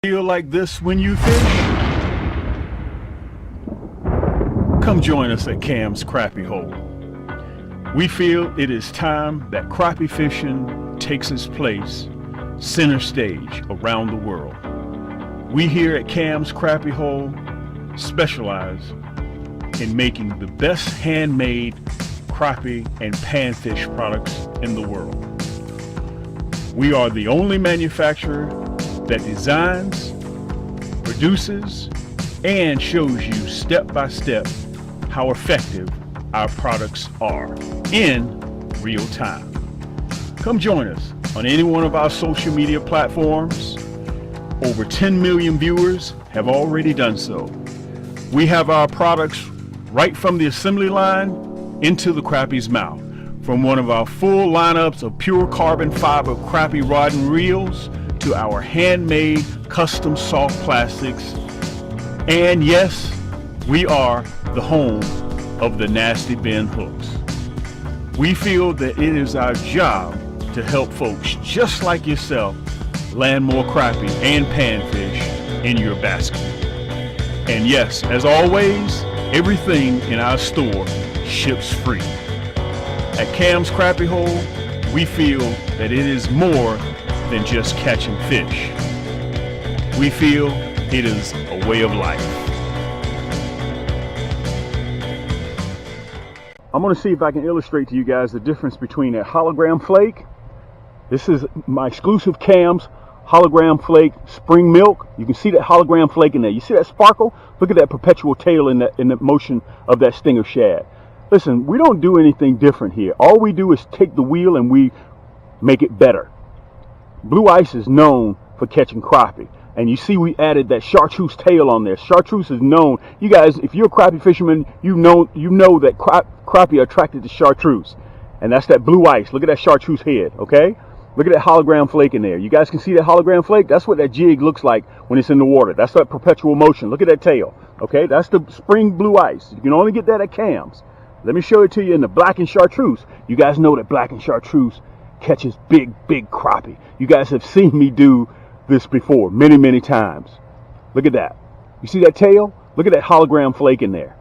Feel like this when you fish? Come join us at Cam's Crappie Hole. We feel it is time that crappie fishing takes its place center stage around the world. We here at Cam's Crappie Hole specialize in making the best handmade crappie and panfish products in the world. We are the only manufacturer that designs, produces, and shows you step by step how effective our products are in real time. Come join us on any one of our social media platforms. Over 10 million viewers have already done so. We have our products right from the assembly line into the crappie's mouth. From one of our full lineups of pure carbon fiber crappie rod and reels to our handmade custom soft plastics. And yes, we are the home of the nasty bend hooks. We feel that it is our job to help folks just like yourself land more crappie and panfish in your basket. And yes, as always, everything in our store ships free. At Cam's Crappie Hole, we feel that it is more than just catching fish. We feel it is a way of life. I'm going to see if I can illustrate to you guys the difference between a hologram flake. This is my exclusive Cam's hologram flake spring milk. You can see that hologram flake in there. You see that sparkle? Look at that perpetual tail in the motion of that stinger shad. Listen, we don't do anything different here. All we do is take the wheel and we make it better. Blue Ice is known for catching crappie. And you see we added that Chartreuse tail on there. Chartreuse is known. You guys, if you're a crappie fisherman, you know that crappie are attracted to Chartreuse. And that's that Blue Ice. Look at that Chartreuse head, okay? Look at that hologram flake in there. You guys can see that hologram flake? That's what that jig looks like when it's in the water. That's that perpetual motion. Look at that tail, okay? That's the spring Blue Ice. You can only get that at Cam's. Let me show it to you in the black and Chartreuse. You guys know that black and Chartreuse catches big crappie. You guys have seen me do this before many times. Look at that. You see that tail? Look at that hologram flake in there.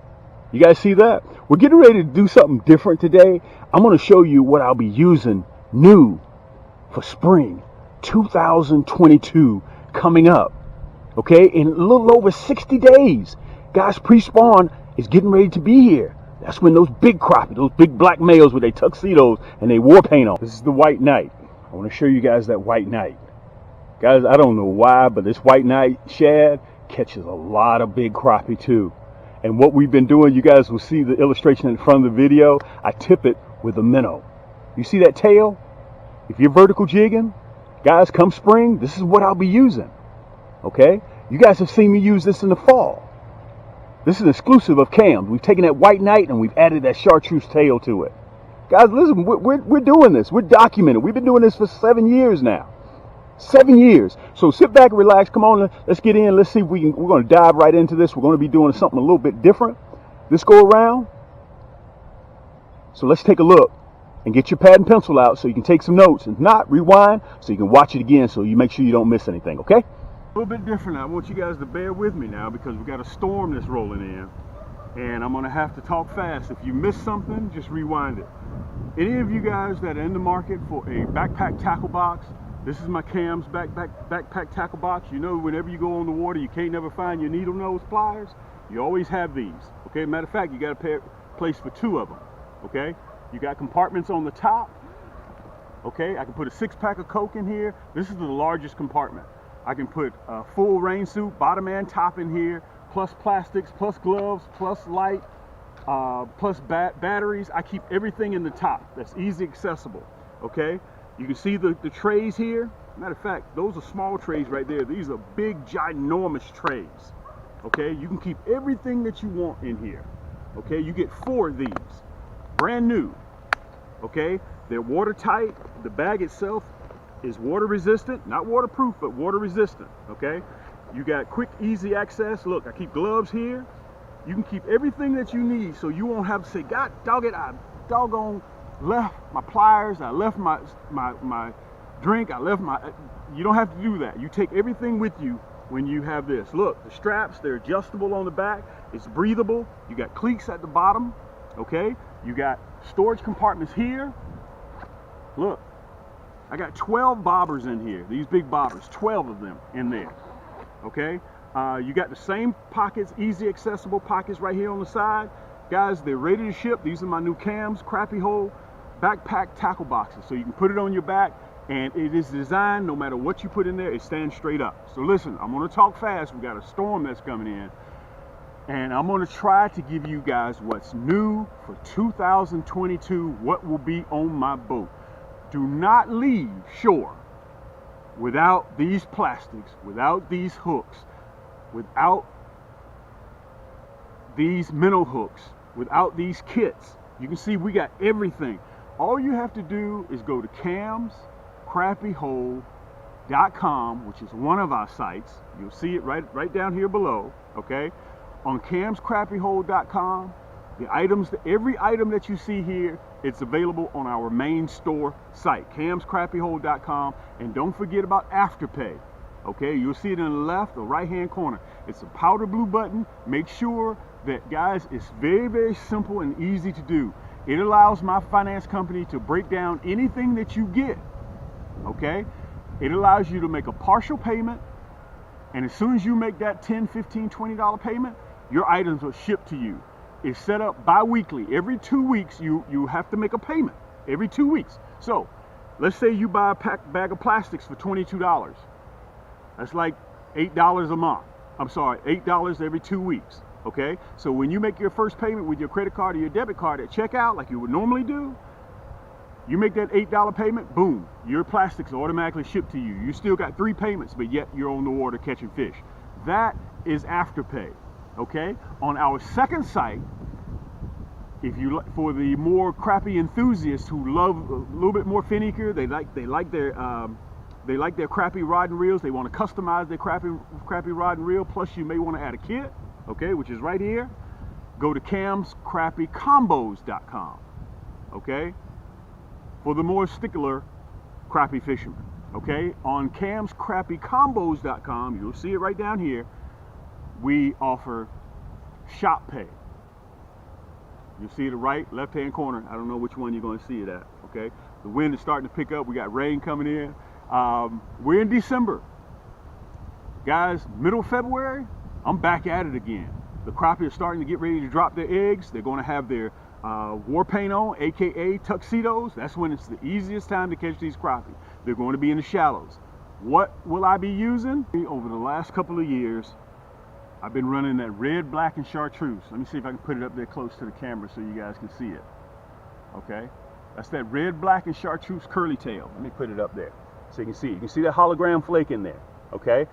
You guys see that? We're getting ready to do something different today. I'm going to show you what I'll be using new for spring 2022 coming up. Okay, in a little over 60 days. Guys, pre-spawn is getting ready to be here. That's when those big crappie, those big black males with their tuxedos and they war paint on. This is the white knight. I want to show you guys that white knight. Guys, I don't know why, but this white knight shad catches a lot of big crappie too. And what we've been doing, you guys will see the illustration in front of the video. I tip it with a minnow. You see that tail? If you're vertical jigging, guys, come spring, this is what I'll be using. Okay? You guys have seen me use this in the fall. This is exclusive of Cam's. We've taken that white knight and we've added that Chartreuse tail to it. Guys, listen, we're doing this. We're documenting. We've been doing this for 7 years now. 7 years. So sit back and relax. Come on, let's get in. Let's see if we can. We're going to dive right into this. We're going to be doing something a little bit different this go around. So let's take a look and get your pad and pencil out so you can take some notes. If not, rewind so you can watch it again so you make sure you don't miss anything, okay? A little bit different. I want you guys to bear with me now because we've got a storm that's rolling in and I'm going to have to talk fast. If you miss something, just rewind it. Any of you guys that are in the market for a backpack tackle box, this is my Cam's backpack tackle box. You know, whenever you go on the water, you can't never find your needle nose pliers. You always have these, okay? Matter of fact, you got a place for 2 of them, okay? You got compartments on the top, okay? I can put a 6-pack of Coke in here. This is the largest compartment. I can put a full rain suit, bottom and top in here, plus plastics, plus gloves, plus light, plus batteries. I keep everything in the top. That's easy accessible, okay? You can see the trays here. Matter of fact, those are small trays right there. These are big, ginormous trays, okay? You can keep everything that you want in here, okay? You get 4 of these, brand new, okay? They're watertight. The bag itself is water resistant, not waterproof, but water resistant, okay? You got quick, easy access. Look, I keep gloves here. You can keep everything that you need so you won't have to say, God dog it, I doggone left my pliers, I left my drink, I left my, you don't have to do that. You take everything with you when you have this. Look, the straps, they're adjustable on the back. It's breathable. You got cleats at the bottom, okay? You got storage compartments here. Look, I got 12 bobbers in here. These big bobbers, 12 of them in there, okay? You got the same pockets, easy accessible pockets right here on the side. Guys, they're ready to ship. These are my new Cams Crappie hole backpack tackle boxes. So you can put it on your back, and it is designed, no matter what you put in there, it stands straight up. So listen, I'm gonna talk fast. We got a storm that's coming in, and I'm gonna try to give you guys what's new for 2022, what will be on my boat. Do not leave shore without these plastics, without these hooks, without these minnow hooks, without these kits. You can see we got everything. All you have to do is go to camscrappiehole.com, which is one of our sites. You'll see it right down here below, okay? On camscrappiehole.com, the items, every item that you see here, it's available on our main store site, camscrappiehole.com. And don't forget about Afterpay, okay? You'll see it in the left or right-hand corner. It's a powder blue button. Make sure that, guys, it's very, very simple and easy to do. It allows my finance company to break down anything that you get, okay? It allows you to make a partial payment, and as soon as you make that $10, $15, $20 payment, your items will ship to you. It's set up bi-weekly. Every 2 weeks, you have to make a payment. Every 2 weeks. So, let's say you buy a bag of plastics for $22. That's like $8 a month. I'm sorry, $8 every 2 weeks. Okay? So when you make your first payment with your credit card or your debit card at checkout, like you would normally do, you make that $8 payment, boom, your plastics are automatically shipped to you. You still got 3 payments, but yet you're on the water catching fish. That is Afterpay. Okay, on our second site, if you for the more crappie enthusiasts who love a little bit more finicky, they like their crappie rod and reels. They want to customize their crappie rod and reel. Plus, you may want to add a kit. Okay, which is right here. Go to camscrappiecombos.com. Okay, for the more stickler crappie fishermen. Okay, on camscrappiecombos.com, you'll see it right down here. We offer shop pay. You see the right, left-hand corner. I don't know which one you're going to see it at, okay? The wind is starting to pick up. We got rain coming in. We're in December. Guys, middle of February, I'm back at it again. The crappie are starting to get ready to drop their eggs. They're going to have their war paint on, aka tuxedos. That's when it's the easiest time to catch these crappie. They're going to be in the shallows. What will I be using? Over the last couple of years, I've been running that red, black, and chartreuse. Let me see if I can put it up there close to the camera so you guys can see it. Okay? That's that red, black, and chartreuse curly tail. Let me put it up there so you can see it. You can see that hologram flake in there. Okay?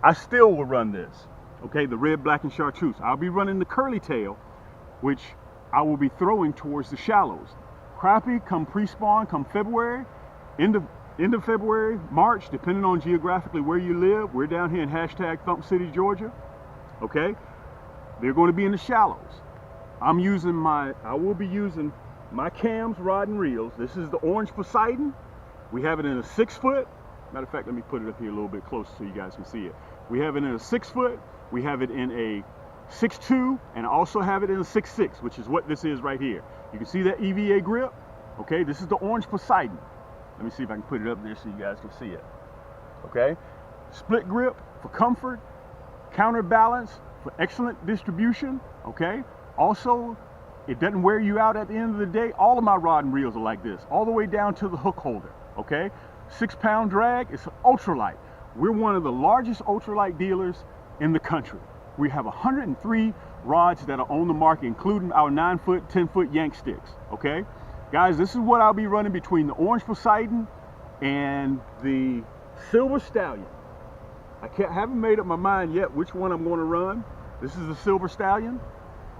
I still will run this. Okay? The red, black, and chartreuse. I'll be running the curly tail, which I will be throwing towards the shallows. Crappie come pre-spawn, come February, end of February, March, depending on geographically where you live. We're down here in #Thump City, Georgia. Okay, they're going to be in the shallows. I will be using my Cams rod and reels. This is the orange Poseidon. We have it in a 6 foot. Matter of fact, let me put it up here a little bit closer so you guys can see it. We have it in a 6 foot. We have it in a 6'2", and I also have it in a 6'6", which is what this is right here. You can see that EVA grip. Okay, this is the orange Poseidon. Let me see if I can put it up there so you guys can see it. Okay, split grip for comfort. Counterbalance for excellent distribution. Okay, also it doesn't wear you out at the end of the day. All of my rod and reels are like this, all the way down to the hook holder. Okay, 6-pound drag. It's an ultralight. We're one of the largest ultralight dealers in the country. We have 103 rods that are on the market, including our 9-foot, 10-foot yank sticks. Okay, guys, this is what I'll be running between the orange Poseidon and the silver Stallion. I haven't made up my mind yet which one I'm going to run. This is the silver Stallion.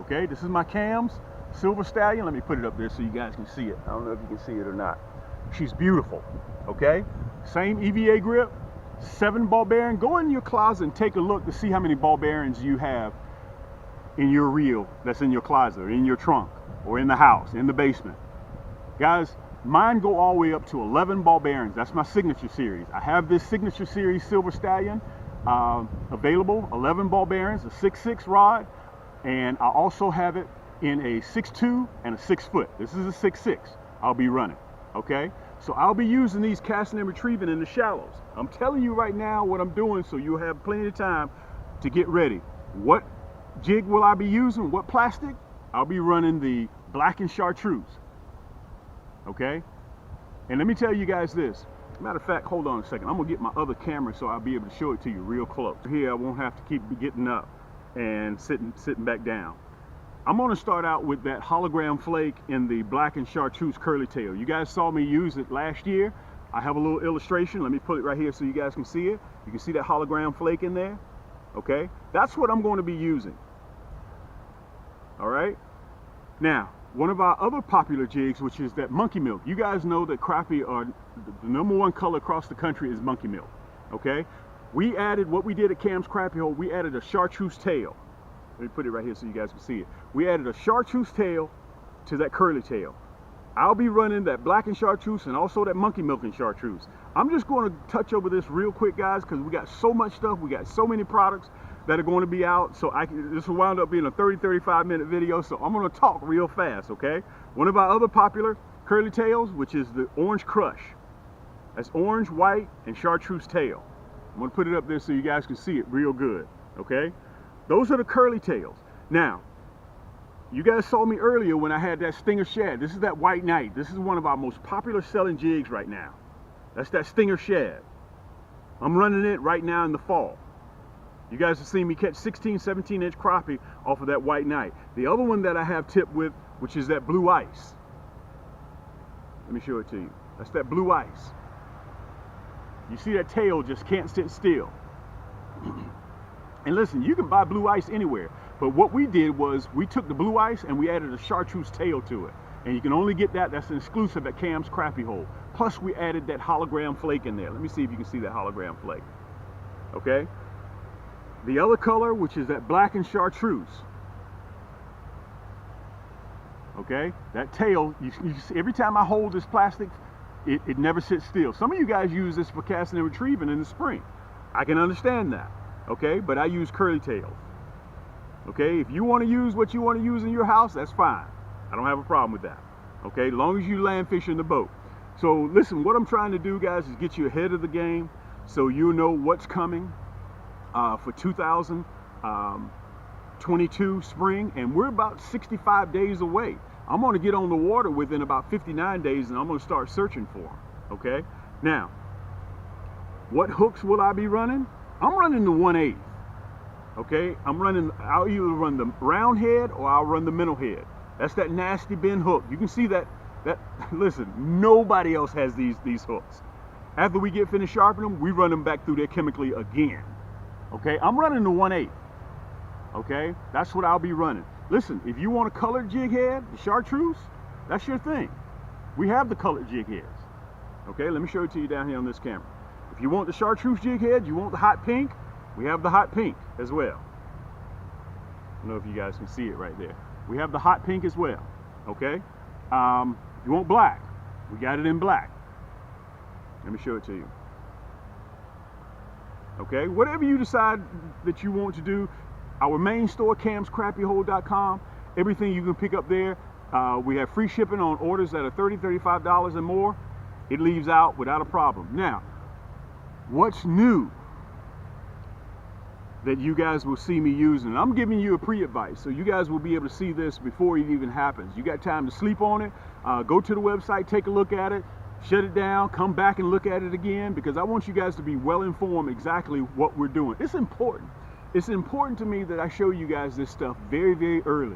Okay, this is my Cams silver Stallion. Let me put it up there so you guys can see it. I don't know if you can see it or not. She's beautiful. Okay, same EVA grip, 7 ball bearing. Go in your closet and take a look to see how many ball bearings you have in your reel that's in your closet, or in your trunk, or in the house, in the basement. Guys, mine go all the way up to 11 ball bearings. That's my signature series. I have this signature series silver Stallion. available, 11 ball bearings, a 6.6 rod, and I also have it in a 6.2 and a 6 foot. This is a 6.6 I'll be running, okay? So I'll be using these casting and retrieving in the shallows. I'm telling you right now what I'm doing so you'll have plenty of time to get ready. What jig will I be using? What plastic? I'll be running the black and chartreuse, okay? And let me tell you guys this. Matter of fact, hold on a second. I'm gonna get my other camera so I'll be able to show it to you real close. Here I won't have to keep getting up and sitting back down. I'm gonna start out with that hologram flake in the black and chartreuse curly tail. You guys saw me use it last year. I have a little illustration. Let me put it right here so you guys can see it. You can see that hologram flake in there, okay? That's what I'm going to be using, all right? Now, one of our other popular jigs, which is that monkey milk. You guys know that crappie are the #1 color across the country is monkey milk, okay? We added, what we did at Cam's Crappie Hole, we added a chartreuse tail. Let me put it right here so you guys can see it. We added a chartreuse tail to that curly tail. I'll be running that black and chartreuse and also that monkey milk and chartreuse. I'm just going to touch over this real quick, guys, because we got so much stuff. We got so many products that are going to be out. So this will wind up being a 30-35 minute video. So I'm going to talk real fast, okay? One of our other popular curly tails, which is the Orange Crush. That's orange, white, and chartreuse tail. I'm going to put it up there so you guys can see it real good, okay? Those are the curly tails. Now, you guys saw me earlier when I had that Stinger Shad. This is that White Knight. This is one of our most popular selling jigs right now. That's that Stinger Shad. I'm running it right now in the fall. You guys have seen me catch 16, 17-inch crappie off of that White Knight. The other one that I have tipped with, which is that Blue Ice. Let me show it to you. That's that Blue Ice. You see that tail just can't sit still. And listen, you can buy Blue Ice anywhere. But what we did was we took the Blue Ice and we added a chartreuse tail to it. And you can only get that. That's an exclusive at Cam's Crappie Hole. Plus we added that hologram flake in there. Let me see if you can see that hologram flake. Okay. The other color, which is that black and chartreuse. Okay. That tail, you see, every time I hold this plastic, it never sits still. Some of you guys use this for casting and retrieving in the spring. I can understand that. Okay. But I use curly tails. Okay, if you want to use what you want to use in your house, that's fine. I don't have a problem with that. Okay, as long as you land fish in the boat. So listen, what I'm trying to do, guys, is get you ahead of the game so you know what's coming for 2022 spring, and we're about 65 days away. I'm going to get on the water within about 59 days, and I'm going to start searching for them. Okay, now, what hooks will I be running? I'm running the 1/8. Okay, I'll either run the round head or I'll run the Minnow head. That's that nasty bend hook. You can see that, listen, nobody else has these hooks. After we get finished sharpening them, we run them back through there chemically again. Okay, I'm running the 1/8. Okay, that's what I'll be running. Listen, if you want a colored jig head, the chartreuse, that's your thing. We have the colored jig heads. Okay, let me show it to you down here on this camera. If you want the chartreuse jig head, you want the hot pink, we have the hot pink as well. I don't know if you guys can see it right there. We have the hot pink as well, okay? If you want black, we got it in black. Let me show it to you. Okay, whatever you decide that you want to do, our main store, camscrappiehole.com, everything you can pick up there. We have free shipping on orders that are $30, $35 and more. It leaves out without a problem. Now, what's new that you guys will see me using? I'm giving you a pre-advice, so you guys will be able to see this before it even happens. You got time to sleep on it, go to the website, take a look at it, shut it down, come back and look at it again, because I want you guys to be well informed exactly what we're doing. It's important. It's important to me that I show you guys this stuff very, very early.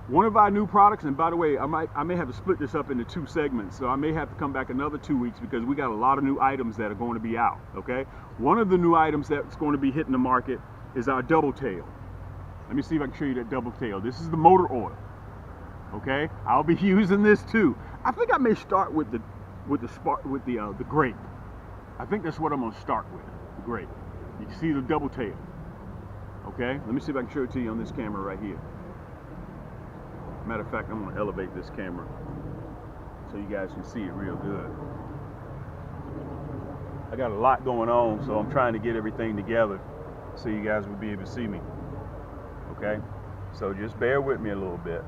One of our new products, and by the way, I may have to split this up into 2 segments, so I may have to come back another 2 weeks because we got a lot of new items that are going to be out, okay? One of the new items that's going to be hitting the market is our double tail. Let me see if I can show you that double tail. This is the motor oil. Okay, I'll be using this too. I think I may start with the grape. I think that's what I'm going to start with, the grape. You can see the double tail. Okay, let me see if I can show it to you on this camera right here. Matter of fact, I'm going to elevate this camera so you guys can see it real good. I got a lot going on, so I'm trying to get everything together so you guys will be able to see me. Okay, so just bear with me a little bit.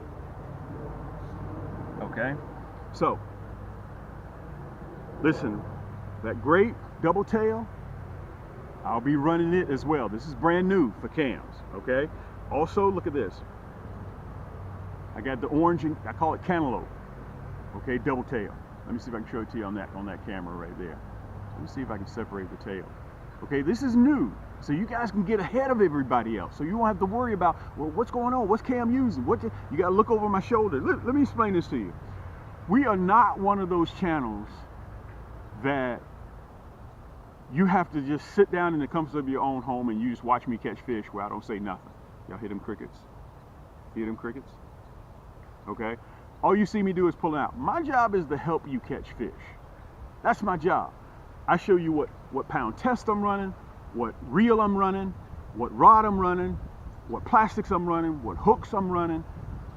Okay, so listen, that Grape double tail, I'll be running it as well. This is brand new for cams. Okay, also look at this. I got the orange, and I call it cantaloupe. Okay, double tail. Let me see if I can show it to you on that camera right there. Let me see if I can separate the tail. Okay, this is new, so you guys can get ahead of everybody else. So you won't have to worry about, well, what's going on? What's Cam using? You got to look over my shoulder. Let me explain this to you. We are not one of those channels that you have to just sit down in the comfort of your own home and you just watch me catch fish where I don't say nothing. Y'all hear them crickets? Hear them crickets? Okay? All you see me do is pull out. My job is to help you catch fish. That's my job. I show you what pound test I'm running, what reel I'm running, what rod I'm running, what plastics I'm running, what hooks I'm running.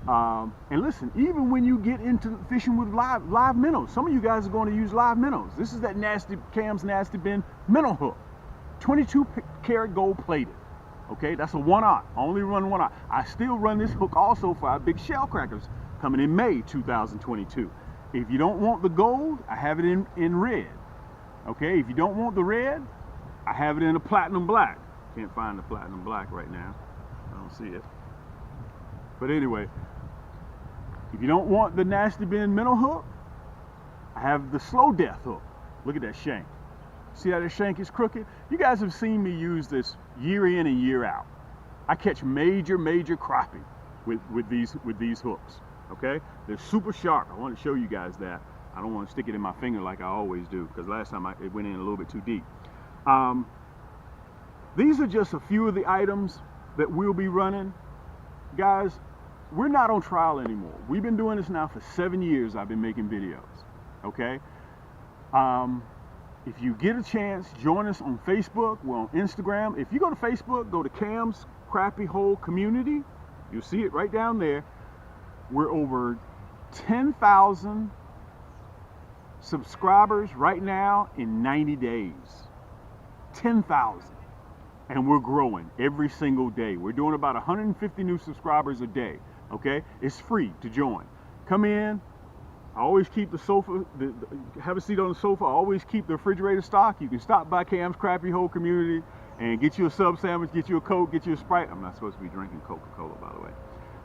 And listen, even when you get into fishing with live minnows, some of you guys are going to use live minnows. This is that Cam's Nasty Bin minnow hook, 22 karat gold plated. Okay, that's a 1/0. I only run 1/0. I still run this hook also for our big shell crackers coming in May 2022. If you don't want the gold, I have it in red. Okay, if you don't want the red, I have it in a platinum black. Can't find the platinum black right now. I don't see it. But anyway, if you don't want the Nasty Bin minnow hook, I have the slow death hook. Look at that shank. See how that shank is crooked? You guys have seen me use this year in and year out. I catch major crappie with these hooks. Okay, they're super sharp. I want to show you guys that. I don't want to stick it in my finger like I always do, because last time it went in a little bit too deep. These are just a few of the items that we'll be running. Guys, we're not on trial anymore. We've been doing this now for 7 years. I've been making videos. Okay. If you get a chance, join us on Facebook. We're on Instagram. If you go to Facebook, go to Cam's Crappie Hole Community. You'll see it right down there. We're over 10,000 subscribers right now in 90 days. 10,000. And we're growing every single day. We're doing about 150 new subscribers a day. Okay? It's free to join. Come in. I always keep the sofa, have a seat on the sofa. I always keep the refrigerator stocked. You can stop by Cam's Crappie Hole Community and get you a sub sandwich, get you a Coke, get you a Sprite. I'm not supposed to be drinking Coca-Cola, by the way.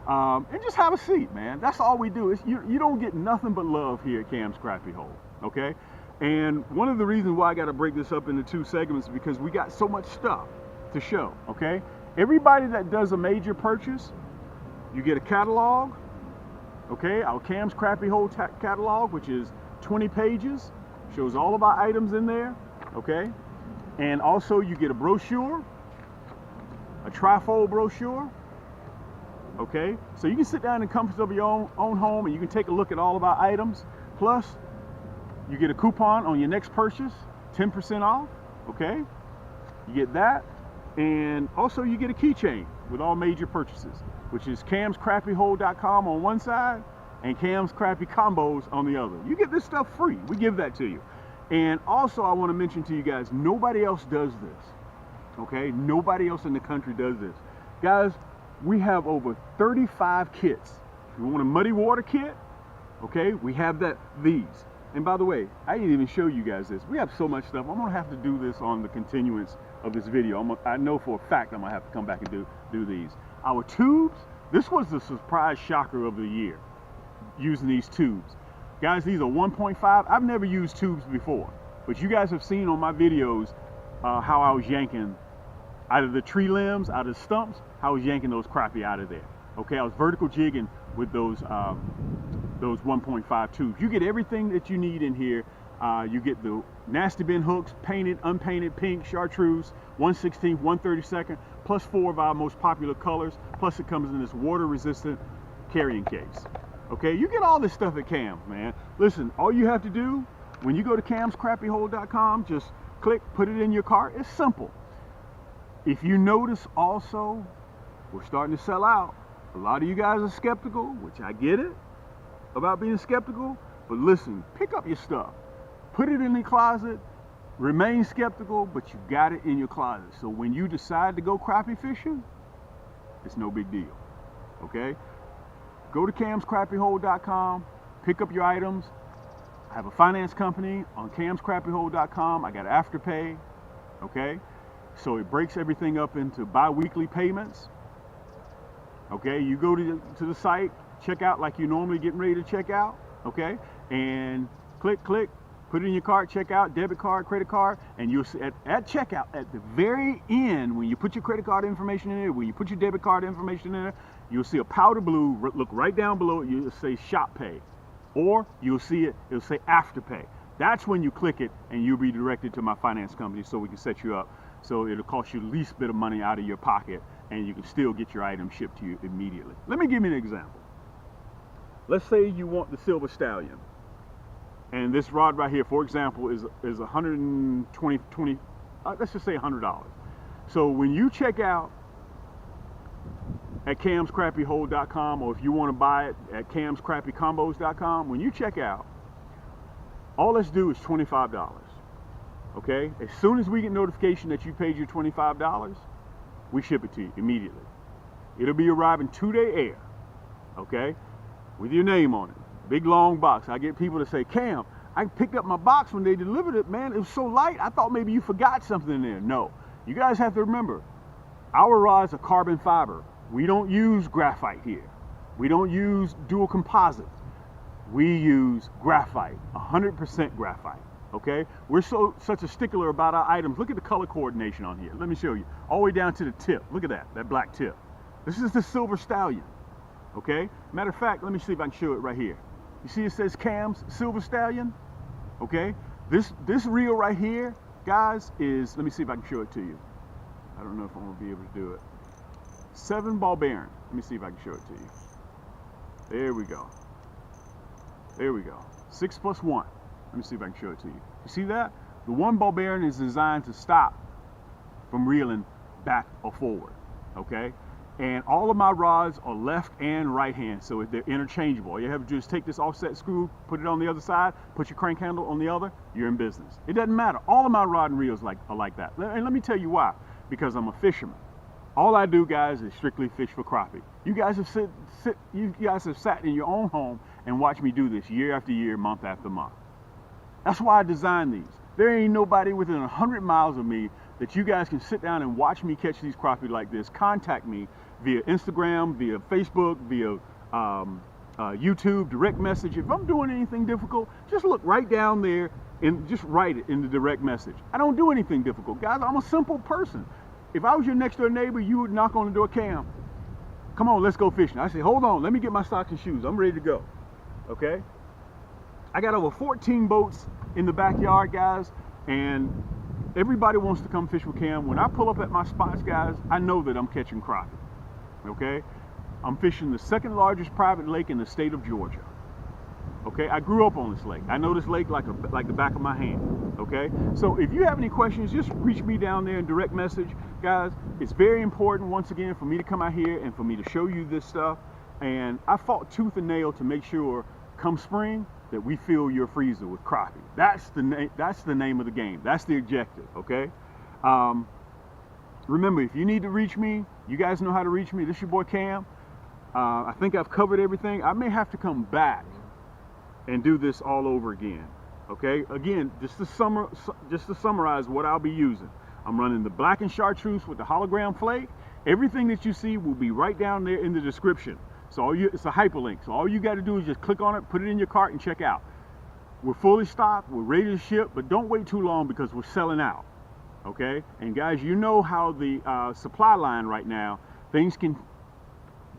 And just have a seat, man. That's all we do. You don't get nothing but love here at Cam's Crappie Hole, okay? And one of the reasons why I got to break this up into 2 segments is because we got so much stuff to show, okay? Everybody that does a major purchase, you get a catalog, okay? Our Cam's Crappie Hole catalog, which is 20 pages, shows all of our items in there, okay? And also you get a brochure, a trifold brochure. Okay, so you can sit down in the comfort of your own home and you can take a look at all of our items. Plus, you get a coupon on your next purchase, 10% off. Okay, you get that, and also you get a keychain with all major purchases, which is camscrappiehole.com on one side and Cam's Crappie Combos on the other. You get this stuff free. We give that to you. And also, I want to mention to you guys, nobody else does this. Okay, nobody else in the country does this, guys. We have over 35 kits. If you want a muddy water kit, okay, we have these. And by the way, I didn't even show you guys this. We have so much stuff. I'm gonna have to do this on the continuance of this video. I know for a fact I'm gonna have to come back and do these. Our tubes, this was the surprise shocker of the year, using these tubes. Guys, these are 1.5. I've never used tubes before, but you guys have seen on my videos how I was yanking out of the tree limbs, out of the stumps, how I was yanking those crappie out of there. Okay, I was vertical jigging with those 1.5 tubes. You get everything that you need in here. You get the Nasty Bin hooks, painted, unpainted, pink, Chartreuse, 1/16, 1/32, plus 4 of our most popular colors. Plus it comes in this water-resistant carrying case. Okay, you get all this stuff at Cam's, man. Listen, all you have to do when you go to camscrappiehole.com, just click, put it in your cart. It's simple. If you notice also, we're starting to sell out. A lot of you guys are skeptical, which I get it, about being skeptical, but listen, pick up your stuff. Put it in the closet, remain skeptical, but you got it in your closet. So when you decide to go crappie fishing, it's no big deal, okay? Go to camscrappiehole.com, pick up your items. I have a finance company on camscrappiehole.com. I got Afterpay, okay? So it breaks everything up into bi-weekly payments, okay? You go to the site, check out like you normally getting ready to check out, okay? And click, put it in your cart, check out, debit card, credit card, and you'll see at checkout, at the very end, when you put your credit card information in there, when you put your debit card information in there, you'll see a powder blue, look right down below it, you'll say Shop Pay. Or you'll see it'll say Afterpay. That's when you click it and you'll be directed to my finance company so we can set you up. So it'll cost you the least bit of money out of your pocket and you can still get your item shipped to you immediately. Let me give you an example. Let's say you want the Silver Stallion. And this rod right here, for example, is $120, let's just say $100. So when you check out at camscrappiehole.com, or if you want to buy it at camscrappiecombos.com, when you check out, all let's do is $25. Okay? As soon as we get notification that you paid your $25, we ship it to you immediately. It'll be arriving 2-day air, okay? With your name on it. Big long box. I get people to say, Cam, I picked up my box when they delivered it, man. It was so light, I thought maybe you forgot something in there. No. You guys have to remember, our rods are carbon fiber. We don't use graphite here. We don't use dual composite. We use graphite, 100% graphite, okay? We're such a stickler about our items. Look at the color coordination on here. Let me show you. All the way down to the tip. Look at that black tip. This is the Silver Stallion, okay? Matter of fact, let me see if I can show it right here. You see it says Cam's Silver Stallion, okay? This reel right here, guys, is, let me see if I can show it to you. I don't know if I'm gonna be able to do it. 7 ball bearing. Let me see if I can show it to you. There we go. There we go. 6 plus 1. Let me see if I can show it to you. You see that? The 1 ball bearing is designed to stop from reeling back or forward. Okay? And all of my rods are left and right hand, so they're interchangeable. All you have to do is take this offset screw, put it on the other side, put your crank handle on the other, you're in business. It doesn't matter. All of my rod and reels are like that. And let me tell you why. Because I'm a fisherman. All I do, guys, is strictly fish for crappie. You guys have sat in your own home and watched me do this year after year, month after month. That's why I designed these. There ain't nobody within 100 miles of me that you guys can sit down and watch me catch these crappie like this. Contact me via Instagram, via Facebook, via YouTube, direct message. If I'm doing anything difficult, just look right down there and just write it in the direct message. I don't do anything difficult, guys. I'm a simple person. If I was your next door neighbor, you would knock on the door, Cam, come on, let's go fishing. I say, hold on, let me get my socks and shoes. I'm ready to go, okay? I got over 14 boats in the backyard, guys, and everybody wants to come fish with Cam. When I pull up at my spots, guys, I know that I'm catching crappie, okay? I'm fishing the 2nd largest private lake in the state of Georgia. Okay, I grew up on this lake. I know this lake like the back of my hand. Okay, so if you have any questions, just reach me down there in direct message, guys. It's very important, once again, for me to come out here and for me to show you this stuff. And I fought tooth and nail to make sure, come spring, that we fill your freezer with crappie. That's the name of the game. That's the objective. Okay. Remember, if you need to reach me, you guys know how to reach me. This is your boy Cam. I think I've covered everything. I may have to come back and do this all over again. Okay, again, just to summarize what I'll be using. I'm running the black and chartreuse with the hologram flake. Everything that you see will be right down there in the description. So it's a hyperlink. So all you got to do is just click on it, put it in your cart, and check out. We're fully stocked. We're ready to ship, but don't wait too long because we're selling out. Okay, and guys, you know how the supply line right now, things can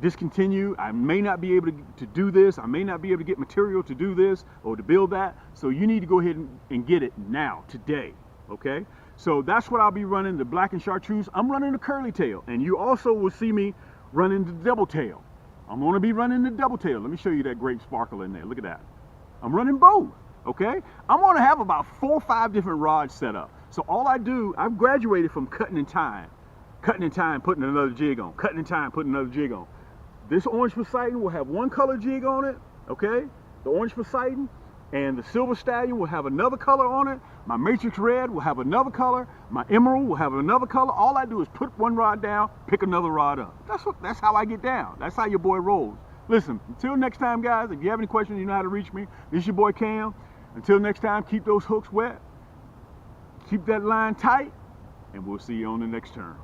discontinue. I may not be able to do this. I may not be able to get material to do this or to build that. So you need to go ahead and get it now, today. Okay, so that's what I'll be running, the black and chartreuse. I'm running the curly tail, and you also will see me running the double tail. I'm going to be running the double tail. Let me show you that grape sparkle in there. Look at that. I'm running both. Okay, I'm going to have about 4 or 5 different rods set up. So all I do, I've graduated from cutting and tying, putting another jig on, cutting and tying, putting another jig on. This orange Poseidon will have 1 color jig on it, okay? The orange Poseidon, and the Silver Stallion will have another color on it My matrix red will have another color. My emerald will have another color. All I do is put one rod down, pick another rod up. That's how I get down. That's how your boy rolls. Listen, until next time, guys, if you have any questions, you know how to reach me. This is your boy Cam. Until next time, keep those hooks wet. Keep that line tight, and we'll see you on the next turn.